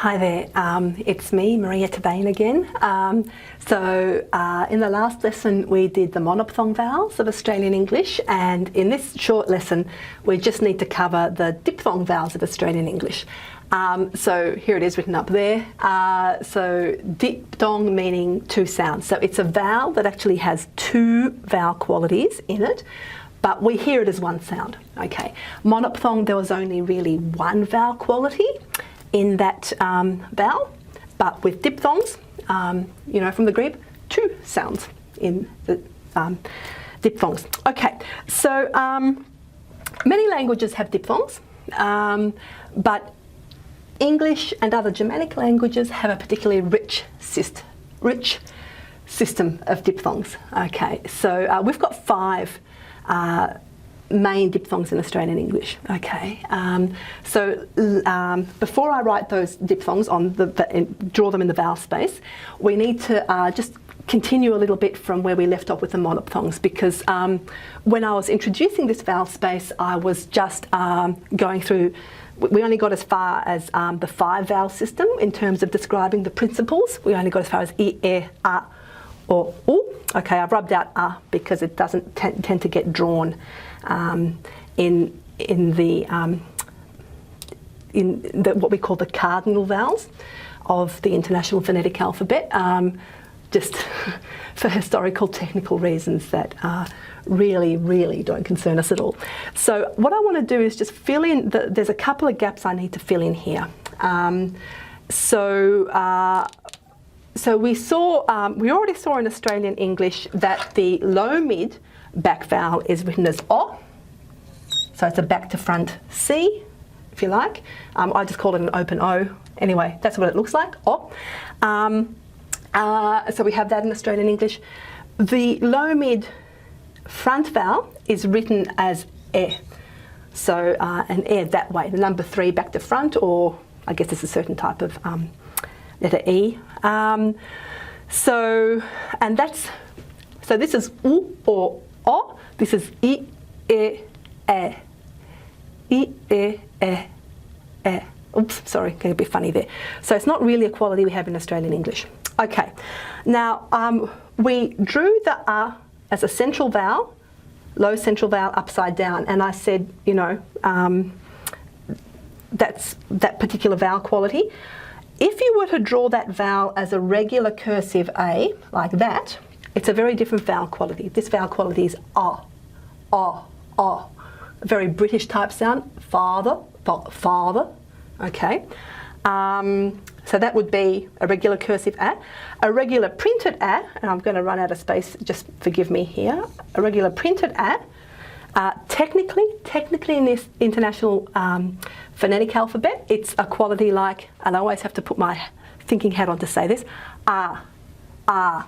Hi there, it's me, Maria Tabane again. In the last lesson we did the monophthong vowels of Australian English, and in this short lesson we just need to cover the diphthong vowels of Australian English. So here it is written up there. So diphthong meaning two sounds. So it's a vowel that actually has two vowel qualities in it, but we hear it as one sound. Okay. Monophthong, there was only really one vowel quality in that vowel, but with diphthongs, you know from the Greek, two sounds in the diphthongs. Okay, so many languages have diphthongs, but English and other Germanic languages have a particularly rich system of diphthongs. Okay, so we've got five main diphthongs in Australian English. Okay, before I write those diphthongs on draw them in the vowel space, we need to just continue a little bit from where we left off with the monophthongs, because when I was introducing this vowel space, I was just going through. We only got as far as the five vowel system in terms of describing the principles. We only got as far as e, a, or u. Okay, I've rubbed out a because it doesn't tend to get drawn in what we call the cardinal vowels of the International Phonetic Alphabet, just for historical technical reasons that really don't concern us at all. So what I want to do is just fill in, there's a couple of gaps I need to fill in here. So we already saw in Australian English that the low mid back vowel is written as O. So it's a back to front C, if you like. I just call it an open O. Anyway, that's what it looks like, O. So we have that in Australian English. The low mid front vowel is written as E. So an E that way, the number 3 back to front, or I guess it's a certain type of letter E. So this is U or O. This is I, E, E. I, E, E, E. Oops, sorry, getting a bit funny there. So it's not really a quality we have in Australian English. Okay, now we drew the A as a central vowel, low central vowel upside down, and I said, you know, that's that particular vowel quality. If you were to draw that vowel as a regular cursive A, like that, it's a very different vowel quality. This vowel quality is A, A, A. A very British type sound, father, father, okay. So that would be a regular cursive A. A regular printed A, and I'm going to run out of space, just forgive me here. A regular printed A, technically in this International Phonetic Alphabet, it's a quality like, and I always have to put my thinking hat on to say this, ah, ah.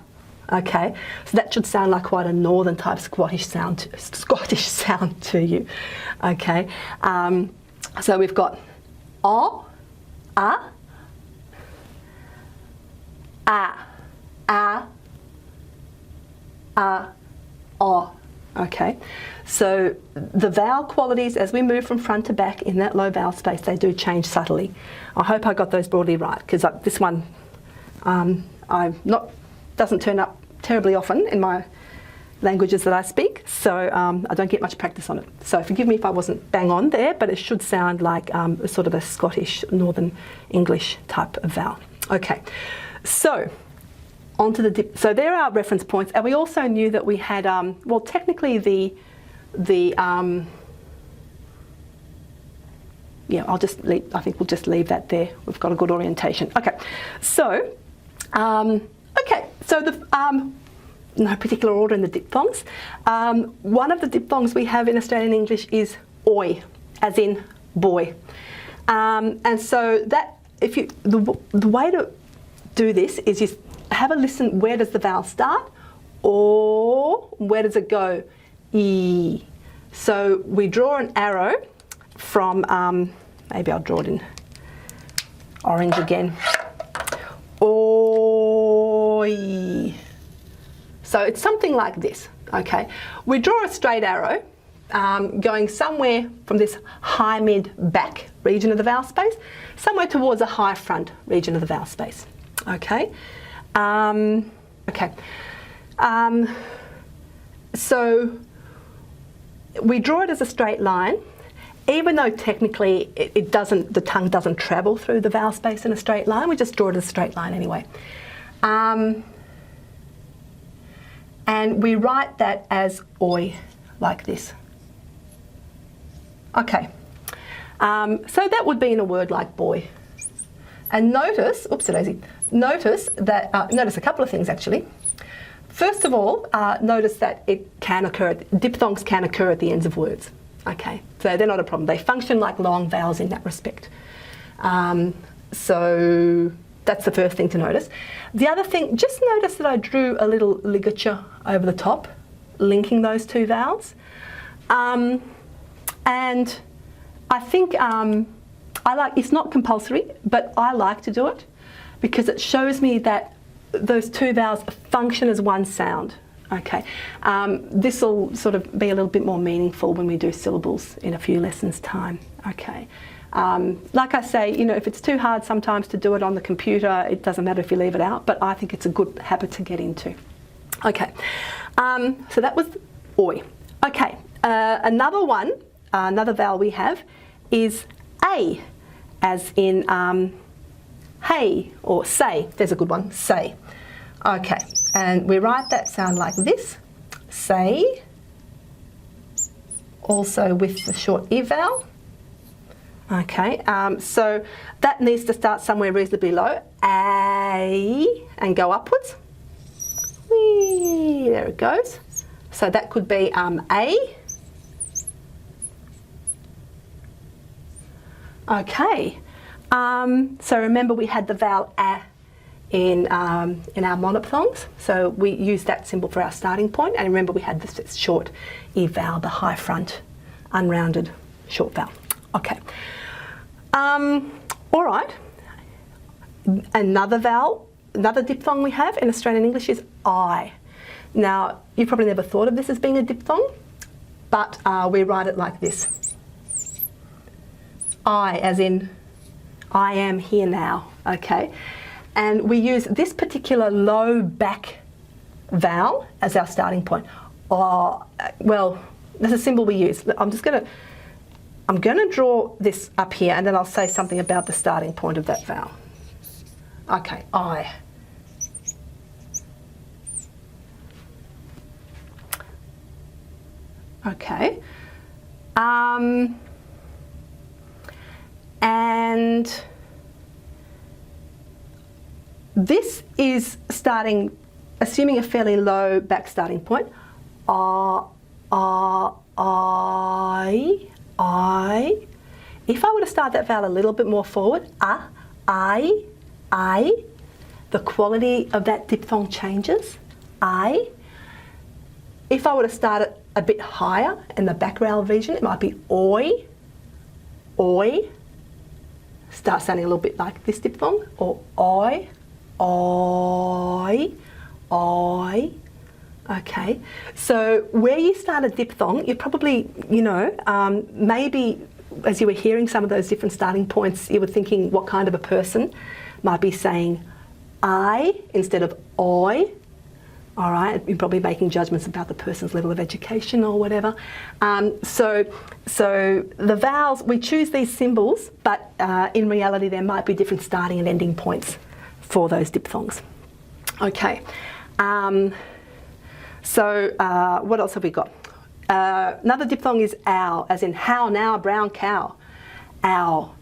Okay, so that should sound like quite a northern type Scottish sound to you. Okay, so we've got O, A, O. Okay, so the vowel qualities as we move from front to back in that low vowel space, they do change subtly. I hope I got those broadly right, because this one doesn't turn up terribly often in my languages that I speak, so I don't get much practice on it. So forgive me if I wasn't bang on there, but it should sound like sort of a Scottish Northern English type of vowel. Okay, so onto the so there are reference points, and we also knew that we had well, technically yeah, I think we'll just leave that there. We've got a good orientation. Okay, so no particular order in the diphthongs. One of the diphthongs we have in Australian English is oi, as in boy. And so that, the way to do this is you have a listen, where does the vowel start, or where does it go? E. So we draw an arrow from, maybe I'll draw it in orange again. Oi. So it's something like this, okay? We draw a straight arrow going somewhere from this high mid back region of the vowel space, somewhere towards the high front region of the vowel space. Okay. So we draw it as a straight line, even though technically the tongue doesn't travel through the vowel space in a straight line. We just draw it as a straight line anyway. And we write that as oi, like this. Okay. So that would be in a word like boy. And notice, notice that, notice a couple of things actually. First of all, notice that diphthongs can occur at the ends of words. Okay, so they're not a problem. They function like long vowels in that respect. So that's the first thing to notice. The other thing, just notice that I drew a little ligature over the top, linking those two vowels. And I think it's not compulsory, but I like to do it because it shows me that those two vowels function as one sound. Okay, this will sort of be a little bit more meaningful when we do syllables in a few lessons' time. Okay, like I say, you know, if it's too hard sometimes to do it on the computer, it doesn't matter if you leave it out, but I think it's a good habit to get into. Okay, so that was oi. Okay, another one, another vowel we have is a, as in hey or say. There's a good one, say. Okay, and we write that sound like this, say, also with the short E vowel. Okay, so that needs to start somewhere reasonably low, a, and go upwards. Whee, there it goes. So that could be a. Okay, so remember we had the vowel a in our monophthongs, so we use that symbol for our starting point, and remember we had this short E vowel, the high front, unrounded short vowel. Okay, all right, another vowel, another diphthong we have in Australian English is I. Now, you probably never thought of this as being a diphthong, but we write it like this. I, as in I am here now, okay? And we use this particular low back vowel as our starting point. Well, there's a symbol we use. I'm gonna draw this up here and then I'll say something about the starting point of that vowel. Okay, I. Okay. And this is starting, assuming a fairly low back starting point. I. If I were to start that vowel a little bit more forward, I, the quality of that diphthong changes. I. If I were to start it a bit higher in the back vowel region, it might be oi. Start sounding a little bit like this diphthong, or oi. Okay, so where you start a diphthong, you probably, maybe as you were hearing some of those different starting points, you were thinking what kind of a person might be saying I instead of oi. All right, you're probably making judgments about the person's level of education or whatever. So the vowels, we choose these symbols, but in reality there might be different starting and ending points for those diphthongs. Okay, what else have we got? Another diphthong is ow, as in how now, brown cow, ow.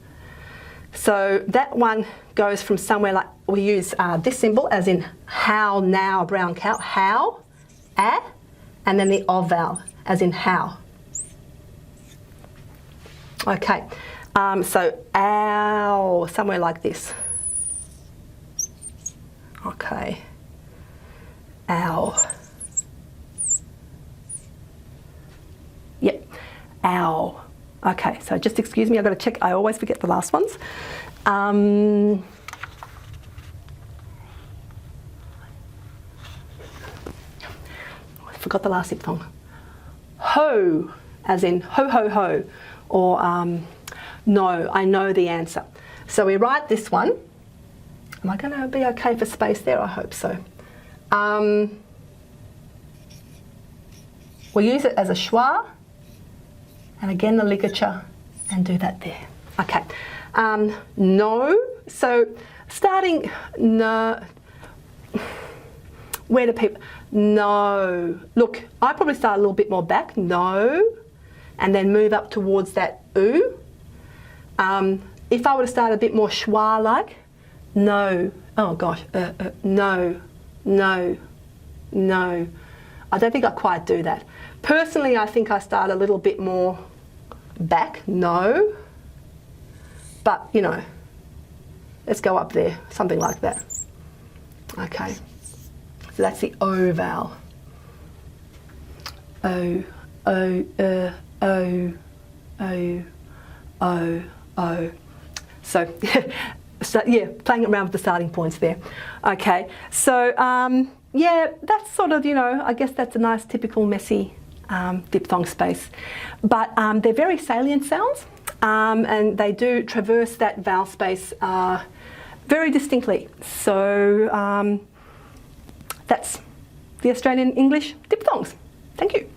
So that one goes from somewhere like, we use this symbol as in how now, brown cow, how, and then the o vowel as in how. Okay, so ow, somewhere like this. Okay, ow. Yep, ow. Okay, so just excuse me, I've got to check, I always forget the last ones. I forgot the last diphthong. Ho, as in ho ho ho, or No, I know the answer. So we write this one. Am I going to be okay for space there? I hope so. We'll use it as a schwa, and again the ligature, and do that there. Okay. No. So starting no. Where do people? No. Look, I probably start a little bit more back. No. And then move up towards that oo. If I were to start a bit more schwa-like, no. Oh gosh. No. No. No. I don't think I quite do that. Personally, I think I start a little bit more back. No. But, you know, let's go up there. Something like that. Okay. So that's the O vowel. O, O, O, O, O, O. So, so yeah, playing around with the starting points there. Okay, so yeah, that's sort of, you know, I guess that's a nice typical messy diphthong space. But they're very salient sounds, and they do traverse that vowel space very distinctly. So that's the Australian English diphthongs. Thank you.